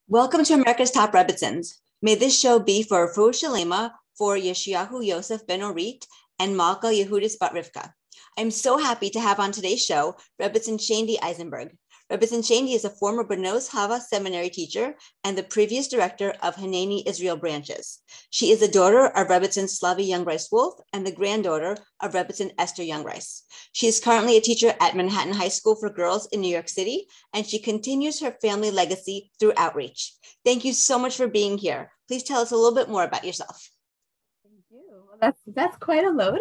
Welcome to America's Top Rebbetzins. May this show be for Fu Shalema, for Yeshayahu Yosef Ben Orit, and Malka Yehudis Bat Rivka. I'm so happy to have on today's show Rebbetzin Shaindy Eisenberg. Rebbetzin Shaindy is a former Benos Hava seminary teacher and the previous director of Hanani Israel branches. She is the daughter of Rebbetzin Slovie Jungreis-Wolff and the granddaughter of Rebbetzin Esther Jungreis. She is currently a teacher at Manhattan High School for Girls in New York City, and she continues her family legacy through outreach. Thank you so much for being here. Please tell us a little bit more about yourself. Thank you. That's quite a load,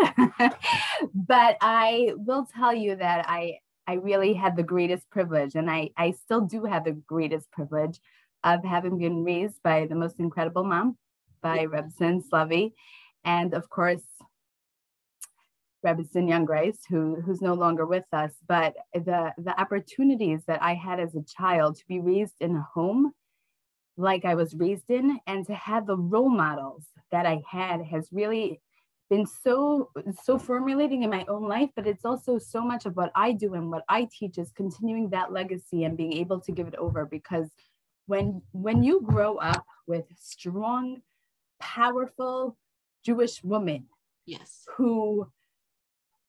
but I will tell you that I really had the greatest privilege, and I still do have the greatest privilege of having been raised by the most incredible mom, by Rebbetzin Slovie, and of course, Rebbetzin Jungreis, who's no longer with us. But the opportunities that I had as a child to be raised in a home like I was raised in, and to have the role models that I had has really been so formulating in my own life, but it's also so much of what I do and what I teach is continuing that legacy and being able to give it over. Because when you grow up with strong, powerful Jewish women, yes, who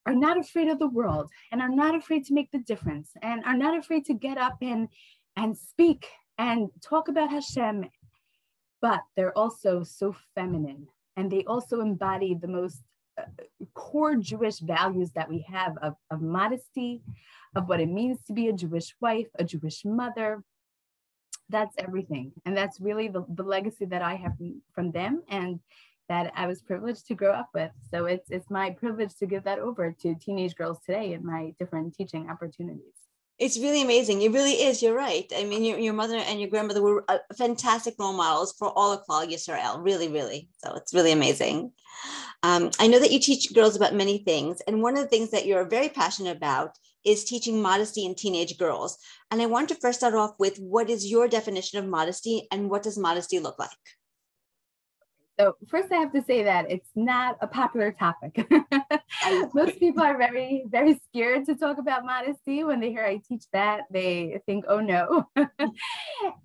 are not afraid of the world and are not afraid to make the difference and are not afraid to get up and speak and talk about Hashem, but they're also so feminine. And they also embody the most core Jewish values that we have of modesty, of what it means to be a Jewish wife, a Jewish mother. That's everything. And that's really the legacy that I have from them and that I was privileged to grow up with. So it's my privilege to give that over to teenage girls today in my different teaching opportunities. It's really amazing. It really is. You're right. I mean, your mother and your grandmother were fantastic role models for all of Klal Yisrael. Really, really. So it's really amazing. I know that you teach girls about many things. And one of the things that you're very passionate about is teaching modesty in teenage girls. And I want to first start off with, what is your definition of modesty and what does modesty look like? So first I have to say that it's not a popular topic. Most people are very, very scared to talk about modesty. When they hear I teach that, they think, oh no.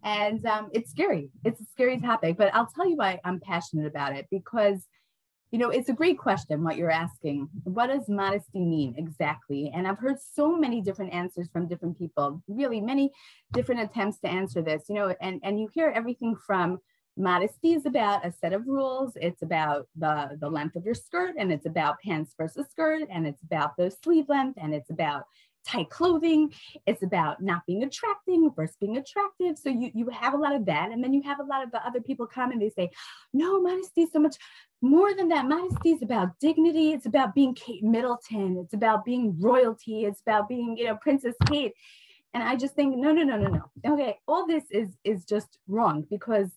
And it's scary. It's a scary topic, but I'll tell you why I'm passionate about it, because, you know, it's a great question, what you're asking. What does modesty mean exactly? And I've heard so many different answers from different people, really many different attempts to answer this, you know, and you hear everything from modesty is about a set of rules. It's about the length of your skirt, and it's about pants versus skirt, and it's about the sleeve length, and it's about tight clothing. It's about not being attracting versus being attractive. So you have a lot of that. And then you have a lot of the other people come and they say, no, modesty is so much more than that. Modesty is about dignity. It's about being Kate Middleton. It's about being royalty. It's about being, you know, Princess Kate. And I just think, no. Okay, all this is just wrong, because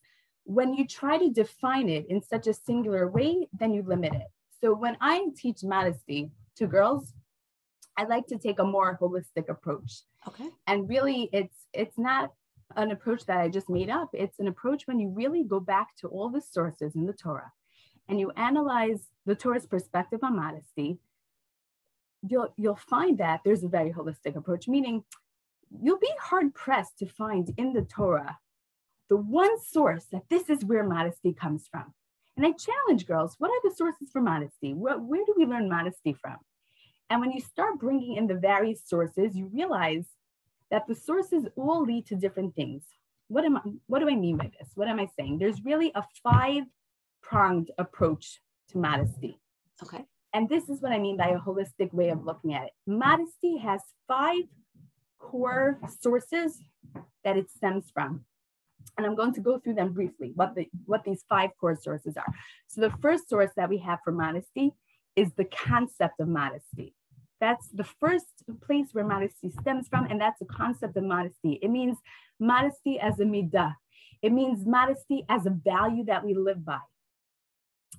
when you try to define it in such a singular way, then you limit it. So when I teach modesty to girls, I like to take a more holistic approach. Okay. And really, it's not an approach that I just made up. It's an approach when you really go back to all the sources in the Torah and you analyze the Torah's perspective on modesty, you'll find that there's a very holistic approach, meaning you'll be hard pressed to find in the Torah the one source that this is where modesty comes from. And I challenge girls, what are the sources for modesty? Where do we learn modesty from? And when you start bringing in the various sources, you realize that the sources all lead to different things. What do I mean by this? What am I saying? There's really a 5-pronged approach to modesty. Okay. And this is what I mean by a holistic way of looking at it. Modesty has 5 core sources that it stems from. And I'm going to go through them briefly, what these 5 core sources are. So the first source that we have for modesty is the concept of modesty. That's the first place where modesty stems from, and that's the concept of modesty. It means modesty as a midah. It means modesty as a value that we live by.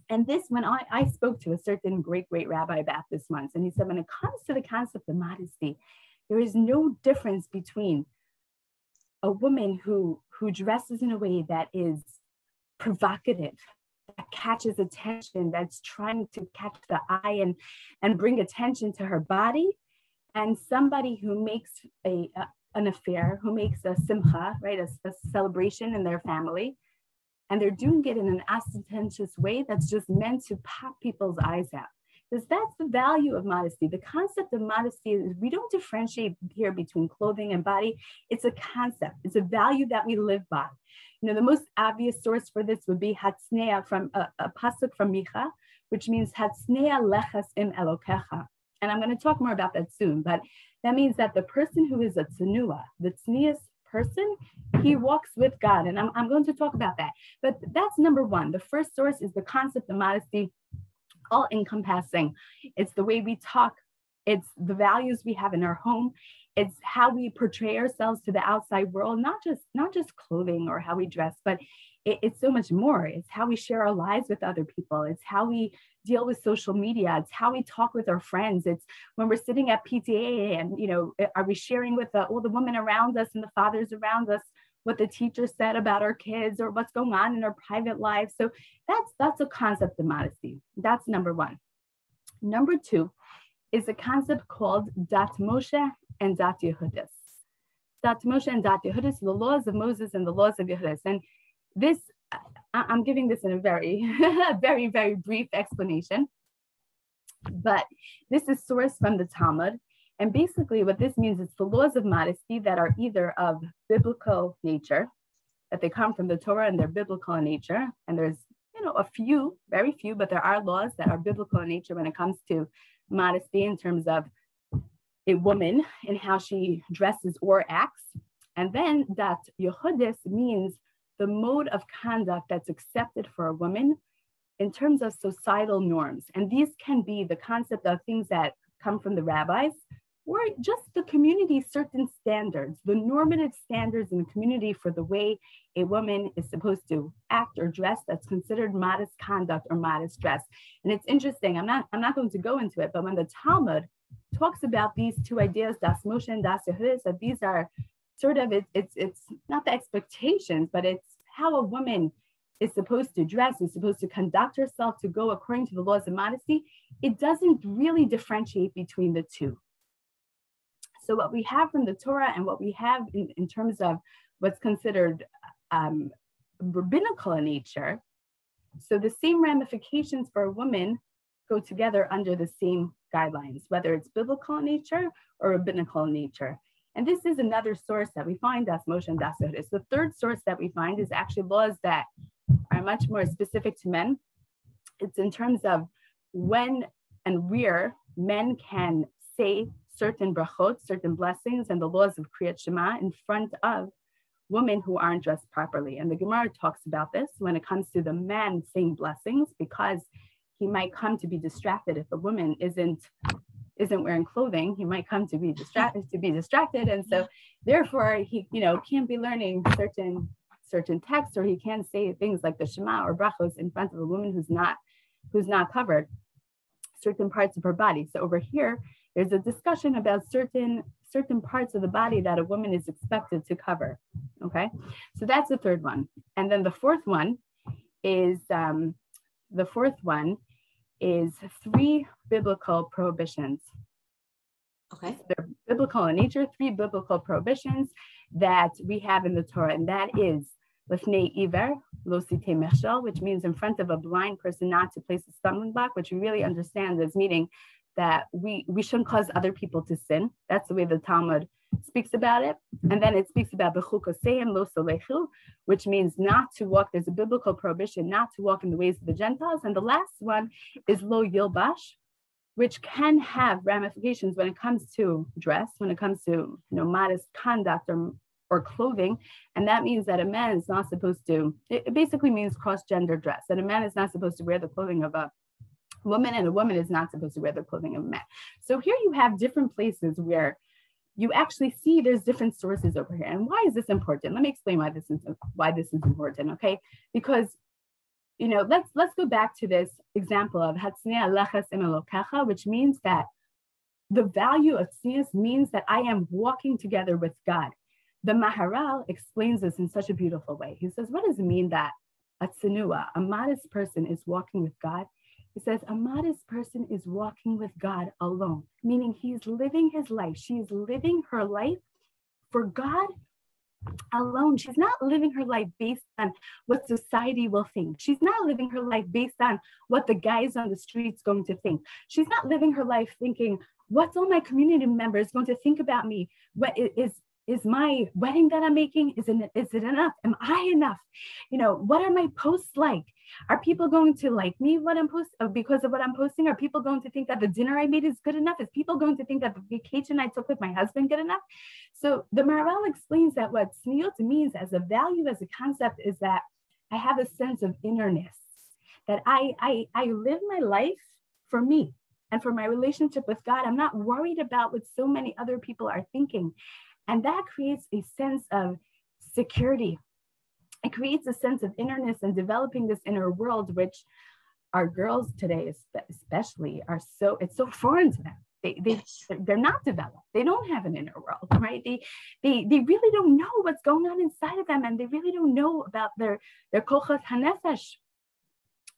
And this, when I spoke to a certain great rabbi about this once, and he said, when it comes to the concept of modesty, there is no difference between a woman who dresses in a way that is provocative, that catches attention, that's trying to catch the eye and bring attention to her body, and somebody who makes an affair, who makes a simcha, right, a celebration in their family, and they're doing it in an ostentatious way that's just meant to pop people's eyes out. Because that's the value of modesty. The concept of modesty is we don't differentiate here between clothing and body. It's a concept. It's a value that we live by. You know, the most obvious source for this would be Hatsnea, from a pasuk from Micha, which means Hatsnea leches im Elokecha. And I'm going to talk more about that soon, but that means that the person who is a tzenua, the tznius person, he walks with God. And I'm going to talk about that. But that's number one. The first source is the concept of modesty, all encompassing. It's the way we talk. It's the values we have in our home. It's how we portray ourselves to the outside world, not just clothing or how we dress, but it's so much more. It's how we share our lives with other people. It's how we deal with social media. It's how we talk with our friends. It's when we're sitting at PTA and, you know, are we sharing with all the women around us and the fathers around us what the teacher said about our kids or what's going on in our private lives. So that's a concept of modesty. That's number one. Number two is a concept called Dat Moshe and Dat Yehudis. Dat Moshe and Dat Yehudis, the laws of Moses and the laws of Yehudis. And this, I'm giving this in a very, very, very brief explanation, but this is sourced from the Talmud. And basically what this means is the laws of modesty that are either of biblical nature, that they come from the Torah and they're biblical in nature. And there's, you know, a few, very few, but there are laws that are biblical in nature when it comes to modesty in terms of a woman and how she dresses or acts. And then that Yehudis means the mode of conduct that's accepted for a woman in terms of societal norms. And these can be the concept of things that come from the rabbis, or just the community's certain standards, the normative standards in the community for the way a woman is supposed to act or dress that's considered modest conduct or modest dress. And it's interesting, I'm not going to go into it, but when the Talmud talks about these two ideas, Das Moshe and Das Yehudis, that these are sort of, it's not the expectations, but it's how a woman is supposed to dress, is supposed to conduct herself to go according to the laws of modesty. It doesn't really differentiate between the two. So what we have from the Torah and what we have in terms of what's considered rabbinical in nature, so the same ramifications for a woman go together under the same guidelines, whether it's biblical in nature or rabbinical in nature. And this is another source that we find, Das Moshe and Das Yehudis. The third source that we find is actually laws that are much more specific to men. It's in terms of when and where men can say certain brachot, certain blessings, and the laws of Kriyat Shema in front of women who aren't dressed properly. And the Gemara talks about this when it comes to the man saying blessings, because he might come to be distracted if a woman isn't wearing clothing. He might come to be distracted, and so therefore he, you know, can't be learning certain texts, or he can't say things like the Shema or brachos in front of a woman who's not covered certain parts of her body. So over here, there's a discussion about certain parts of the body that a woman is expected to cover. Okay, so that's the third one. And then the fourth one is three biblical prohibitions. Okay. They're biblical in nature, three biblical prohibitions that we have in the Torah, and that is Lifnei Iver, Lo Sitei Mechshel, which means in front of a blind person not to place a stumbling block, which we really understand as meaning that we shouldn't cause other people to sin. That's the way the Talmud speaks about it. And then it speaks about B'chukoseim Lo Solechu, which means not to walk. There's a biblical prohibition not to walk in the ways of the Gentiles. And the last one is Lo Yilbash, which can have ramifications when it comes to dress, when it comes to, you know, modest conduct or clothing. And that means that a man is not supposed to, it basically means cross-gender dress, that a man is not supposed to wear the clothing of a woman, and a woman is not supposed to wear the clothing of a man. So here you have different places where you actually see there's different sources over here. And why is this important? Let me explain why this is important, okay? Because, you know, let's go back to this example of Hatsnea leches im Elokecha, which means that the value of tznius means that I am walking together with God. The Maharal explains this in such a beautiful way. He says, what does it mean that a tzenua, a modest person, is walking with God? He says, a modest person is walking with God alone, meaning he's living his life. She's living her life for God alone. She's not living her life based on what society will think. She's not living her life based on what the guys on the streets going to think. She's not living her life thinking, what's all my community members going to think about me? What is my wedding that I'm making? Is it enough? Am I enough? What are my posts like? Are people going to like me because of what I'm posting? Are people going to think that the dinner I made is good enough? Is people going to think that the vacation I took with my husband good enough? So the Maharal explains that what tzniut means as a value, as a concept, is that I have a sense of innerness, that I live my life for me and for my relationship with God. I'm not worried about what so many other people are thinking. And that creates a sense of security. It creates a sense of innerness and developing this inner world, which our girls today especially it's so foreign to them. They're not developed. They don't have an inner world, right? They really don't know what's going on inside of them, and they really don't know about their kochot hanefesh,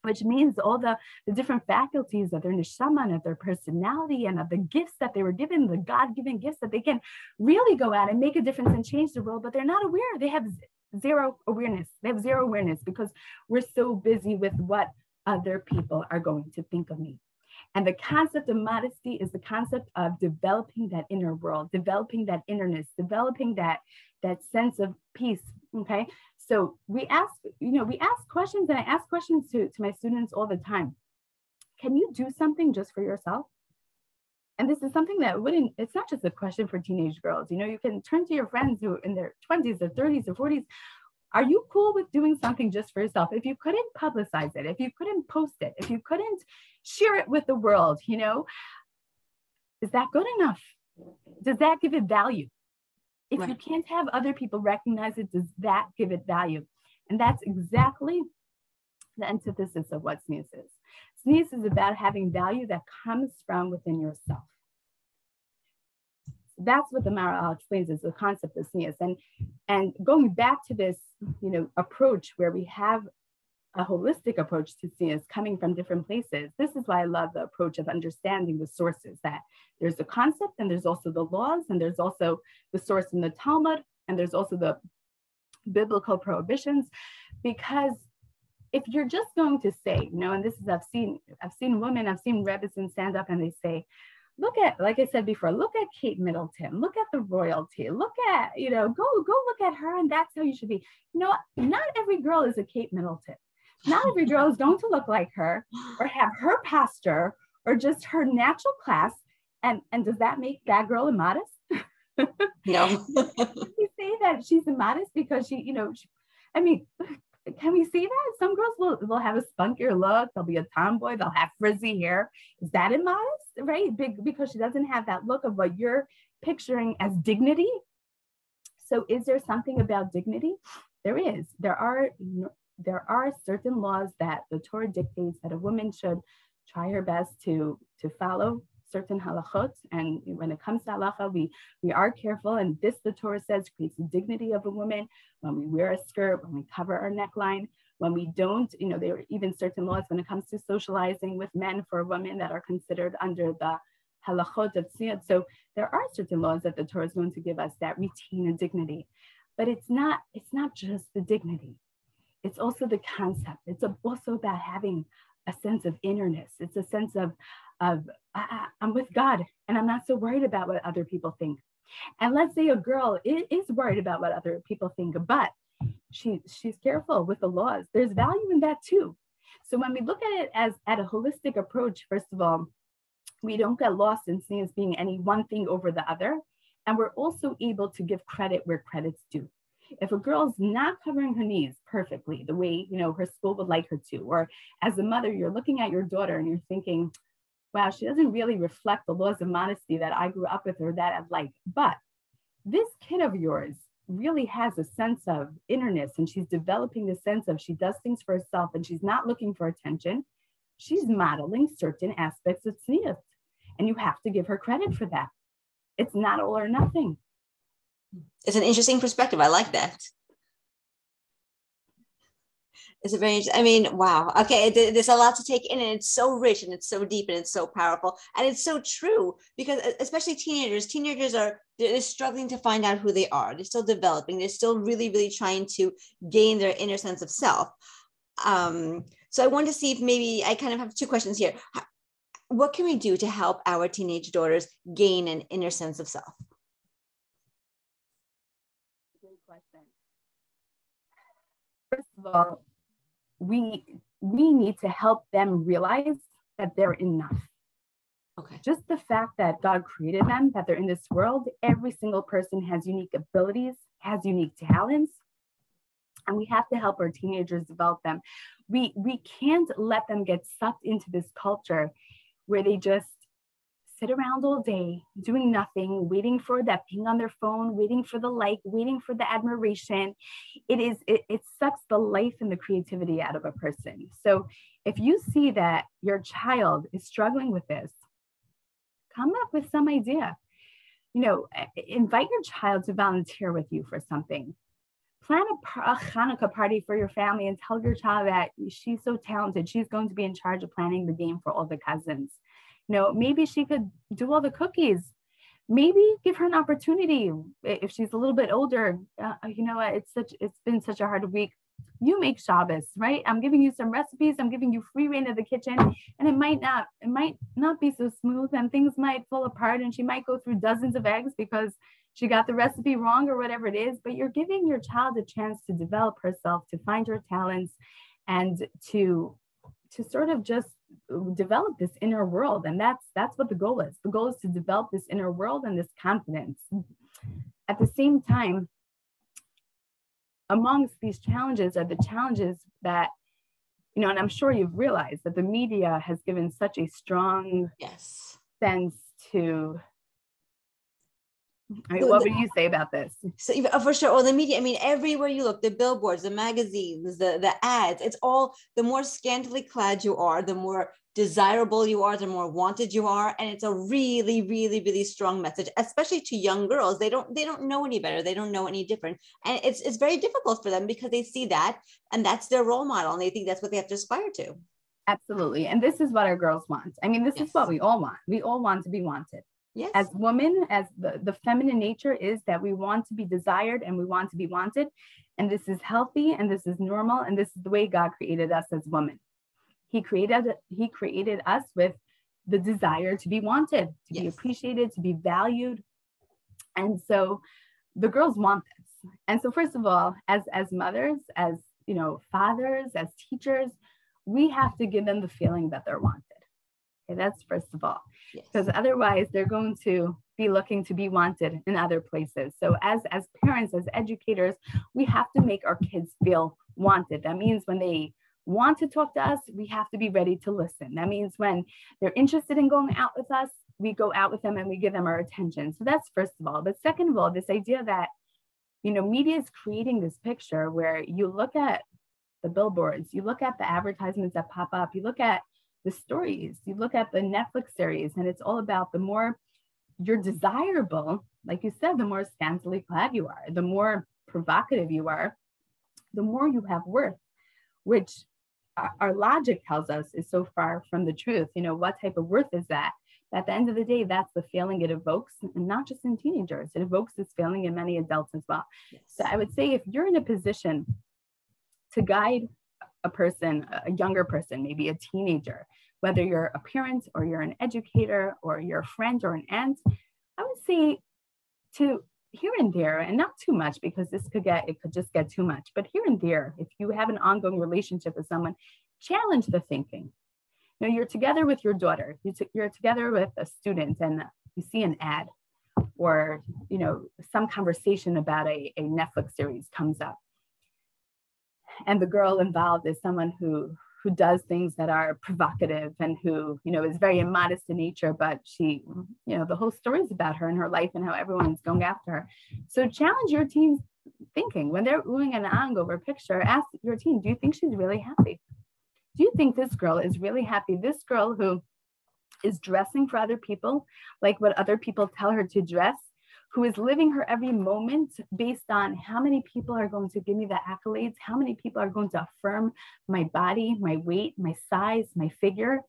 which means all the different faculties of their neshama and of their personality and of the gifts that they were given, the God-given gifts that they can really go out and make a difference and change the world, but they're not aware. They have zero awareness. They have zero awareness because we're so busy with what other people are going to think of me. And the concept of modesty is the concept of developing that inner world, developing that innerness, developing that sense of peace. Okay. So we ask questions, and I ask questions to my students all the time. Can you do something just for yourself? And this is something that it's not just a question for teenage girls. You can turn to your friends who in their 20s or 30s or 40s. Are you cool with doing something just for yourself? If you couldn't publicize it, if you couldn't post it, if you couldn't share it with the world, is that good enough? Does that give it value? If you can't have other people recognize it, does that give it value? And that's exactly the antithesis of what tznius is. Tznius is about having value that comes from within yourself. That's what the Maharal explains as the concept of tznius. And going back to this, approach where we have a holistic approach to tznius coming from different places. This is why I love the approach of understanding the sources, that there's the concept and there's also the laws, and there's also the source in the Talmud, and there's also the biblical prohibitions. Because if you're just going to say, and this is, I've seen Rebbetzins stand up and they say, look at, like I said before, look at Kate Middleton, look at the royalty, look at, go look at her, and that's how you should be. Not every girl is a Kate Middleton. Not every girl is going to look like her or have her pastor or just her natural class. And does that make that girl immodest? No. We say that she's immodest because she, can we see that? Some girls will have a spunkier look. They'll be a tomboy. They'll have frizzy hair. Is that immodest, right? Because she doesn't have that look of what you're picturing as dignity. So is there something about dignity? There is. There are certain laws that the Torah dictates that a woman should try her best to follow certain halachot. And when it comes to halacha, we are careful. And this, the Torah says, creates the dignity of a woman when we wear a skirt, when we cover our neckline, when we don't, there are even certain laws when it comes to socializing with men for women that are considered under the halachot of tzniut. So there are certain laws that the Torah is going to give us that retain a dignity. But it's not just the dignity. It's also the concept. It's also about having a sense of innerness. It's a sense of I'm with God and I'm not so worried about what other people think. And let's say a girl is worried about what other people think, but she's careful with the laws. There's value in that too. So when we look at it as at a holistic approach, first of all, we don't get lost in seeing as being any one thing over the other. And we're also able to give credit where credit's due. If a girl's not covering her knees perfectly, the way, her school would like her to, or as a mother, you're looking at your daughter and you're thinking, wow, she doesn't really reflect the laws of modesty that I grew up with or that I've liked. But this kid of yours really has a sense of innerness, and she's developing the sense of she does things for herself and she's not looking for attention. She's modeling certain aspects of tzniut, and you have to give her credit for that. It's not all or nothing. It's an interesting perspective. I like that. It's a very, I mean, wow. Okay, there's a lot to take in, and it's so rich, and it's so deep, and it's so powerful, and it's so true, because especially teenagers are, they're struggling to find out who they are. They're still developing. They're still really, really trying to gain their inner sense of self. So I want to see if maybe I kind of have two questions here. What can we do to help our teenage daughters gain an inner sense of self? Great question. First of all, we need to help them realize that they're enough. Okay. Just the fact that God created them, that they're in this world, every single person has unique abilities, has unique talents, and we have to help our teenagers develop them. We can't let them get sucked into this culture where they just sit around all day doing nothing, waiting for that ping on their phone, waiting for the like, waiting for the admiration. It sucks the life and the creativity out of a person. So if you see that your child is struggling with this, come up with some idea. Invite your child to volunteer with you for something. Plan a Hanukkah party for your family and tell your child that she's so talented. She's going to be in charge of planning the game for all the cousins. Maybe she could do all the cookies. Maybe give her an opportunity if she's a little bit older. It's been such a hard week. You make Shabbos, right? I'm giving you some recipes. I'm giving you free reign of the kitchen, and it might not be so smooth, and things might fall apart, and she might go through dozens of eggs because she got the recipe wrong or whatever it is. But you're giving your child a chance to develop herself, to find her talents, and to sort of just develop this inner world. And that's what the goal is. The goal is to develop this inner world and this confidence. At the same time, amongst these challenges are the challenges that, and I'm sure you've realized that the media has given such a strong sense to, what would you say about this? So for sure, the media, everywhere you look, the billboards, the magazines, the ads, it's all, the more scantily clad you are, the more desirable you are, the more wanted you are. And it's a really, really, really strong message, especially to young girls. They don't know any better. They don't know any different. And it's very difficult for them because they see that, and that's their role model. And they think that's what they have to aspire to. Absolutely. And this is what our girls want. This is what we all want. We all want to be wanted. Yes. As women, as the feminine nature is that we want to be desired and we want to be wanted. And this is healthy and this is normal. And this is the way God created us as women. He created us with the desire to be wanted, to be appreciated, to be valued. And so the girls want this. And so first of all, as mothers, as fathers, as teachers, we have to give them the feeling that they're wanted. Okay, that's first of all, because otherwise they're going to be looking to be wanted in other places. So as parents, as educators, we have to make our kids feel wanted. That means when they want to talk to us, we have to be ready to listen. That means when they're interested in going out with us, we go out with them and we give them our attention. So that's first of all. But second of all, this idea that, media is creating this picture where you look at the billboards, you look at the advertisements that pop up, you look at the stories, you look at the Netflix series, and it's all about the more you're desirable, like you said, the more scantily clad you are, the more provocative you are, the more you have worth, which our logic tells us is so far from the truth. What type of worth is that? At the end of the day, that's the feeling it evokes, and not just in teenagers. It evokes this feeling in many adults as well. Yes. So I would say if you're in a position to guide a person, a younger person, maybe a teenager, whether you're a parent or you're an educator or you're a friend or an aunt, I would say to here and there, and not too much because it could just get too much, but here and there, if you have an ongoing relationship with someone, challenge the thinking. You're together with your daughter, you're together with a student, and you see an ad or, some conversation about a Netflix series comes up. And the girl involved is someone who does things that are provocative and who, is very immodest in nature, but she, the whole story is about her and her life and how everyone's going after her. So challenge your team's thinking. When they're oohing and ahhing over a picture, ask your team, do you think she's really happy? Do you think this girl is really happy? This girl who is dressing for other people, like what other people tell her to dress, who is living her every moment based on how many people are going to give me the accolades, how many people are going to affirm my body, my weight, my size, my figure,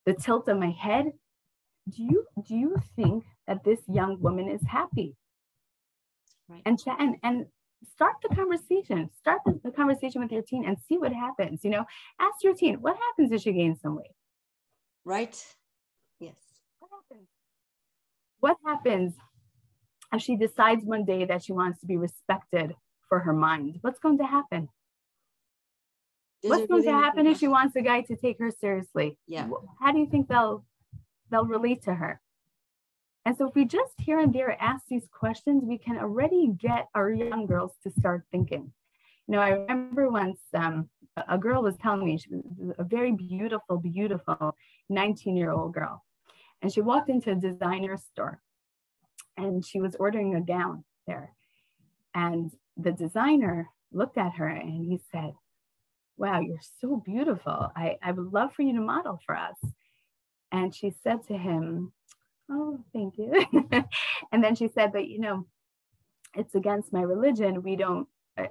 the tilt of my head. Do you think that this young woman is happy? Right. And start the conversation. Start the conversation with your teen and see what happens. You know, ask your teen, what happens if she gains some weight? Right. Yes. What happens? What happens if she decides one day that she wants to be respected for her mind? What's going to happen? What's going to happen if she wants a guy to take her seriously? Yeah. How do you think they'll relate to her? And so if we just here and there ask these questions, we can already get our young girls to start thinking. You know, I remember once a girl was telling me, she was a very beautiful, beautiful 19-year-old girl. And she walked into a designer store and she was ordering a gown there. And the designer looked at her and he said, wow, you're so beautiful. I would love for you to model for us. And she said to him, oh, thank you. And then she said, but, you know, it's against my religion. We don't,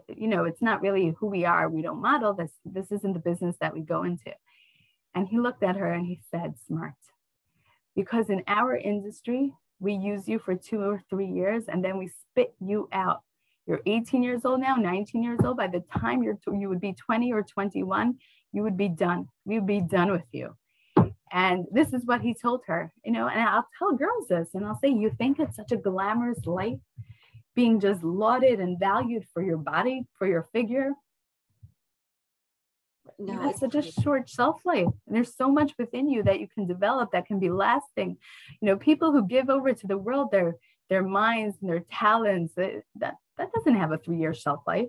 you know, it's not really who we are. We don't model this. This isn't the business that we go into. And he looked at her and he said, smart. Because in our industry, we use you for 2 or 3 years and then we spit you out. You're 18 years old now, 19 years old. By the time you would be 20 or 21, you would be done. We would be done with you. And this is what he told her, you know, and I'll tell girls this and I'll say, you think it's such a glamorous life being just lauded and valued for your body, for your figure? No, you have such a short shelf life. And there's so much within you that you can develop that can be lasting. You know, people who give over to the world, their minds and their talents, that doesn't have a 3-year shelf life.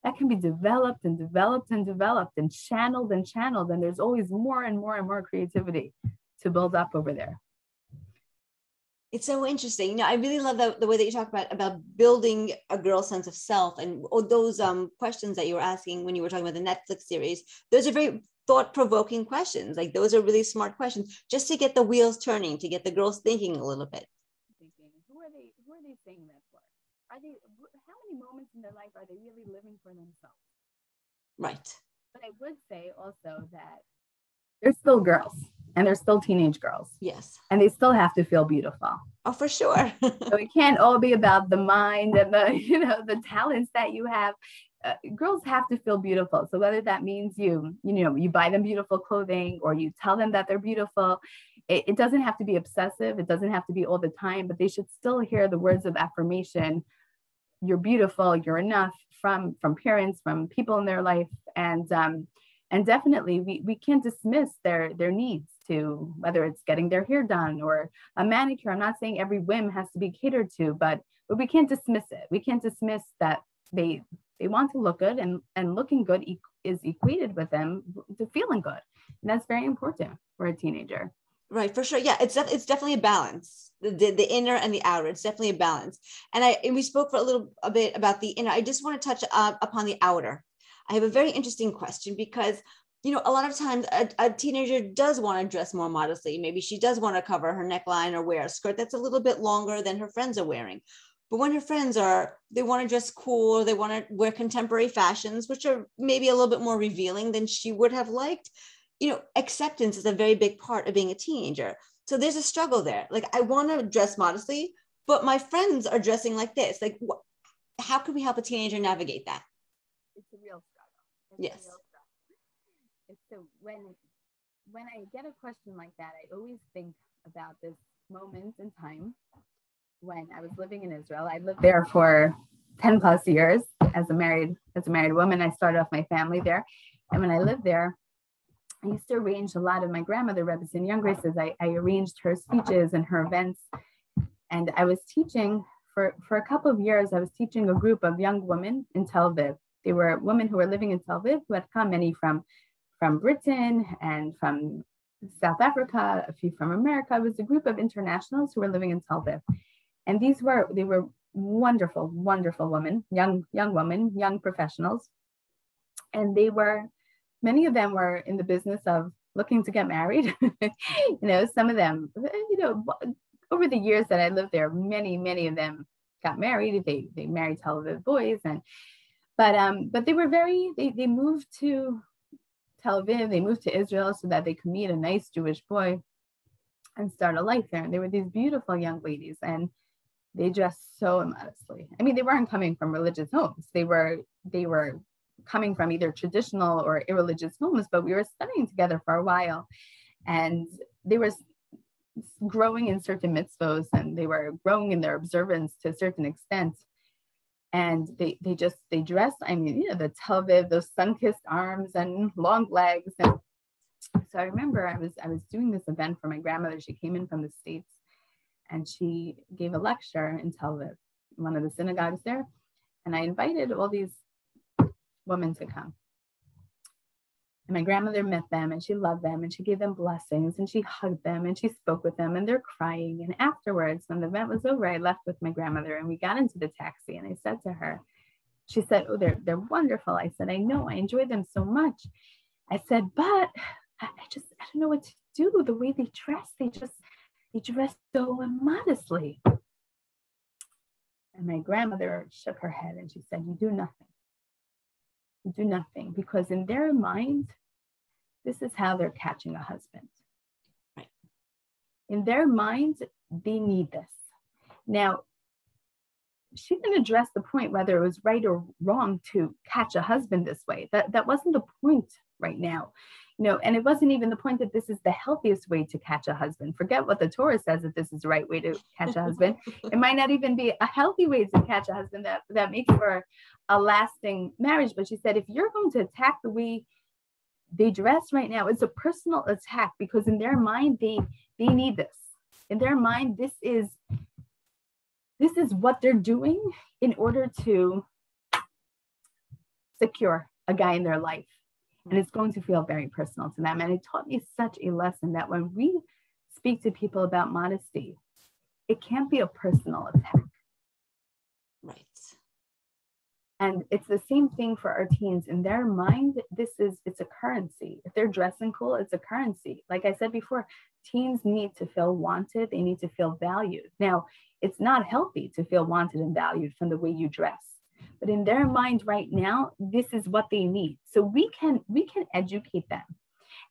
That can be developed and developed and developed and channeled. And there's always more and more and more creativity to build up over there. It's so interesting. You know, I really love the way that you talk about building a girl's sense of self and those questions that you were asking when you were talking about the Netflix series. Those are very thought-provoking questions. Like those are really smart questions just to get the wheels turning, to get the girls thinking a little bit. Who are they saying that for? How many moments in their life are they really living for themselves? Right. But I would say also that they're still girls and they're still teenage girls. Yes. And they still have to feel beautiful. Oh, for sure. So it can't all be about the mind and the talents that you have. Girls have to feel beautiful. So whether that means you buy them beautiful clothing or you tell them that they're beautiful, it doesn't have to be obsessive. It doesn't have to be all the time, but they should still hear the words of affirmation. You're beautiful, you're enough from parents, from people in their life. And definitely we can't dismiss their needs to, whether it's getting their hair done or a manicure. I'm not saying every whim has to be catered to, but we can't dismiss it. We can't dismiss that they want to look good and looking good is equated with them to feeling good. And that's very important for a teenager. Right, for sure. Yeah, it's definitely a balance. The inner and the outer. It's definitely a balance. And we spoke for a bit about the inner. I just want to touch upon the outer. I have a very interesting question because, you know, a lot of times a teenager does want to dress more modestly. Maybe she does want to cover her neckline or wear a skirt that's a little bit longer than her friends are wearing. But when her friends they want to dress cool, they want to wear contemporary fashions, which are maybe a little bit more revealing than she would have liked. You know, acceptance is a very big part of being a teenager. So there's a struggle there. Like, I want to dress modestly, but my friends are dressing like this. Like, how can we help a teenager navigate that? It's a real struggle. Yes. So when I get a question like that, I always think about this moment in time when I was living in Israel. I lived there for 10 plus years as a married woman. I started off my family there. And when I lived there, I used to arrange a lot of my grandmother, Rebbetzin Jungreis. I arranged her speeches and her events. And I was teaching for a couple of years. I was teaching a group of young women in Tel Aviv. They were women who were living in Tel Aviv who had come, many from Britain and from South Africa, a few from America. It was a group of internationals who were living in Tel Aviv. And they were wonderful, wonderful women, young women, young professionals. And many of them were in the business of looking to get married. You know, some of them, you know, over the years that I lived there, many of them got married. They married Tel Aviv boys, but they were they moved to Tel Aviv, they moved to Israel so that they could meet a nice Jewish boy and start a life there. And they were these beautiful young ladies, and they dressed so immodestly. I mean, they weren't coming from religious homes. They were coming from either traditional or irreligious homes, but we were studying together for a while, and they were growing in certain mitzvos, and they were growing in their observance to a certain extent. And they dressed, I mean, the Tel Aviv, those sun-kissed arms and long legs. And so I remember I was doing this event for my grandmother. She came in from the States, and she gave a lecture in Tel Aviv, one of the synagogues there. And I invited all these women to come. And my grandmother met them, and she loved them, and she gave them blessings, and she hugged them, and she spoke with them, and they're crying. And afterwards, when the event was over, I left with my grandmother, and we got into the taxi, and I said to her, she said, "Oh, they're wonderful." I said, "I know, I enjoy them so much." I said, "But I don't know what to do. The way they dress, they dress so immodestly." And my grandmother shook her head, and she said, "You do nothing. You do nothing, because in their mind, this is how they're catching a husband. Right. In their mind, they need this." Now, she didn't address the point whether it was right or wrong to catch a husband this way. That wasn't the point right now. And it wasn't even the point that this is the healthiest way to catch a husband. Forget what the Torah says that this is the right way to catch a husband. It might not even be a healthy way to catch a husband that makes for a lasting marriage. But she said, if you're going to attack the way they dress right now, it's a personal attack, because in their mind, they need this. In their mind, this is what they're doing in order to secure a guy in their life. And it's going to feel very personal to them. And it taught me such a lesson that when we speak to people about modesty, it can't be a personal attack. Right. And it's the same thing for our teens. In their mind, it's a currency. If they're dressing cool, it's a currency. Like I said before, teens need to feel wanted. They need to feel valued. Now, it's not healthy to feel wanted and valued from the way you dress. But in their mind right now, this is what they need. So we can educate them,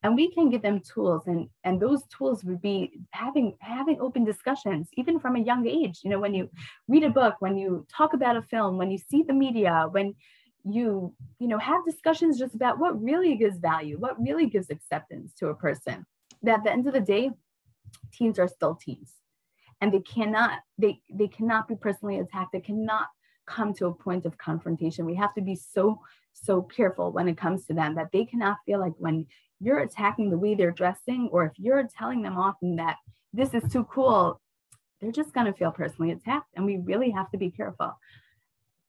and we can give them tools. And those tools would be having open discussions, even from a young age. When you read a book, when you talk about a film, when you see the media, when you have discussions just about what really gives value, what really gives acceptance to a person. That at the end of the day, teens are still teens, and they cannot be personally attacked. They cannot come to a point of confrontation. We have to be so careful when it comes to them, that they cannot feel like when you're attacking the way they're dressing, or if you're telling them often that this is too cool, they're just going to feel personally attacked. And we really have to be careful.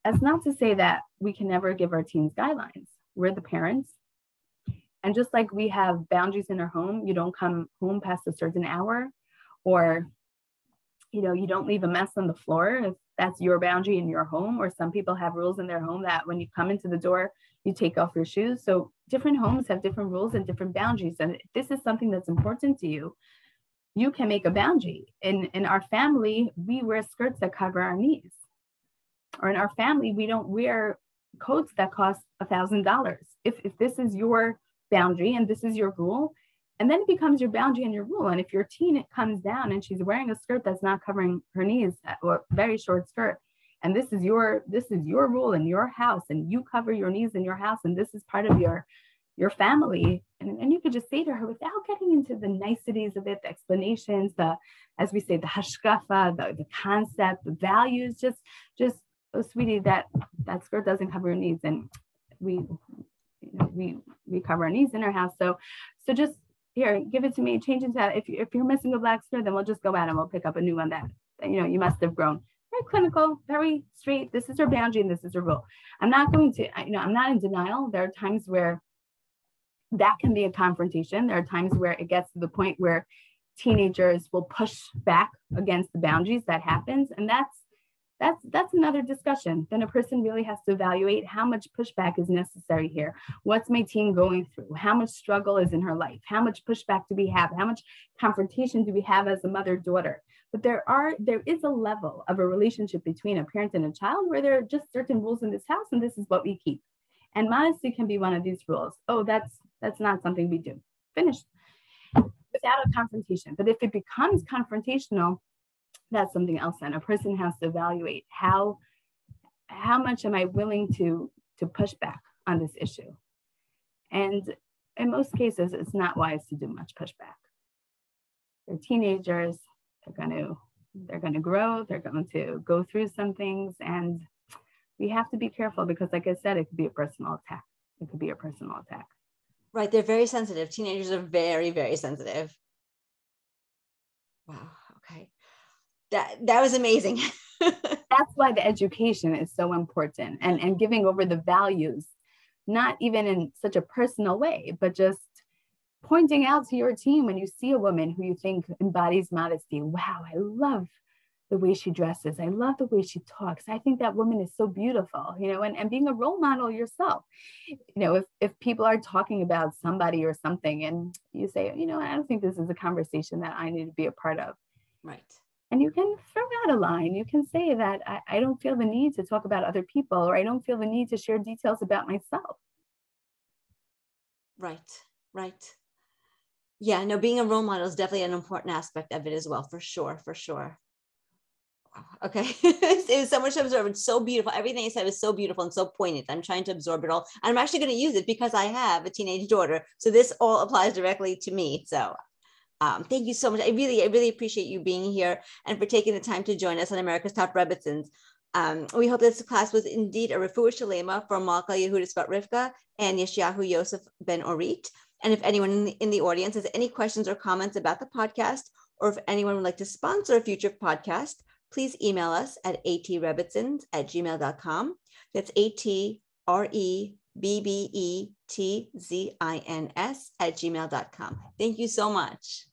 That's not to say that we can never give our teens guidelines. We're the parents. And just like we have boundaries in our home, you don't come home past a certain hour, or you don't leave a mess on the floor if that's your boundary in your home. Or some people have rules in their home that when you come into the door, you take off your shoes. So different homes have different rules and different boundaries. And if this is something that's important to you, you can make a boundary. In our family, we wear skirts that cover our knees. Or in our family, we don't wear coats that cost $1,000. If this is your boundary and this is your rule, and then it becomes your boundary and your rule. And if your teen comes down and she's wearing a skirt that's not covering her knees, or a very short skirt, and this is your rule in your house, and you cover your knees in your house, and this is part of your family, and you could just say to her, without getting into the niceties of it, the explanations, as we say, the hashkafa, the concept, the values, just oh, sweetie, that skirt doesn't cover your knees, and we cover our knees in our house, so just here, give it to me, change into that. If you're missing a black skirt, then we'll just go out and we'll pick up a new one that you must have grown. Very clinical, very straight. This is her boundary and this is her rule. I'm not going to, I'm not in denial. There are times where that can be a confrontation. There are times where it gets to the point where teenagers will push back against the boundaries. That happens, and that's another discussion. Then a person really has to evaluate how much pushback is necessary here. What's my teen going through? How much struggle is in her life? How much pushback do we have? How much confrontation do we have as a mother-daughter? But there is a level of a relationship between a parent and a child where there are just certain rules in this house, and this is what we keep. And modesty can be one of these rules. Oh, that's not something we do. Finished. Without a confrontation. But if it becomes confrontational, that's something else. Then a person has to evaluate how much am I willing to push back on this issue. And in most cases, it's not wise to do much pushback. They're teenagers. They're going to grow. They're going to go through some things, and we have to be careful because, like I said, it could be a personal attack. It could be a personal attack. Right. They're very sensitive. Teenagers are very, very sensitive. Wow. Okay. That was amazing. That's why the education is so important, and giving over the values, not even in such a personal way, but just pointing out to your team when you see a woman who you think embodies modesty. Wow, I love the way she dresses. I love the way she talks. I think that woman is so beautiful, and being a role model yourself. If people are talking about somebody or something and you say, I don't think this is a conversation that I need to be a part of. Right. And you can throw out a line. You can say that I don't feel the need to talk about other people, or I don't feel the need to share details about myself. Right. Yeah, no, being a role model is definitely an important aspect of it as well, for sure. Wow. Okay. It was so much to absorb. It's so beautiful. Everything you said was so beautiful and so poignant. I'm trying to absorb it all. And I'm actually going to use it because I have a teenage daughter. So this all applies directly to me. So thank you so much. I really appreciate you being here and for taking the time to join us on America's Top Rebbetzins. We hope this class was indeed a refuah shalema for Malka Yehudis Bat Rivka and Yeshayahu Yosef Ben Orit. And if anyone in the audience has any questions or comments about the podcast, or if anyone would like to sponsor a future podcast, please email us at atrebbetzins@gmail.com. That's atrebbetzins@gmail.com. Thank you so much.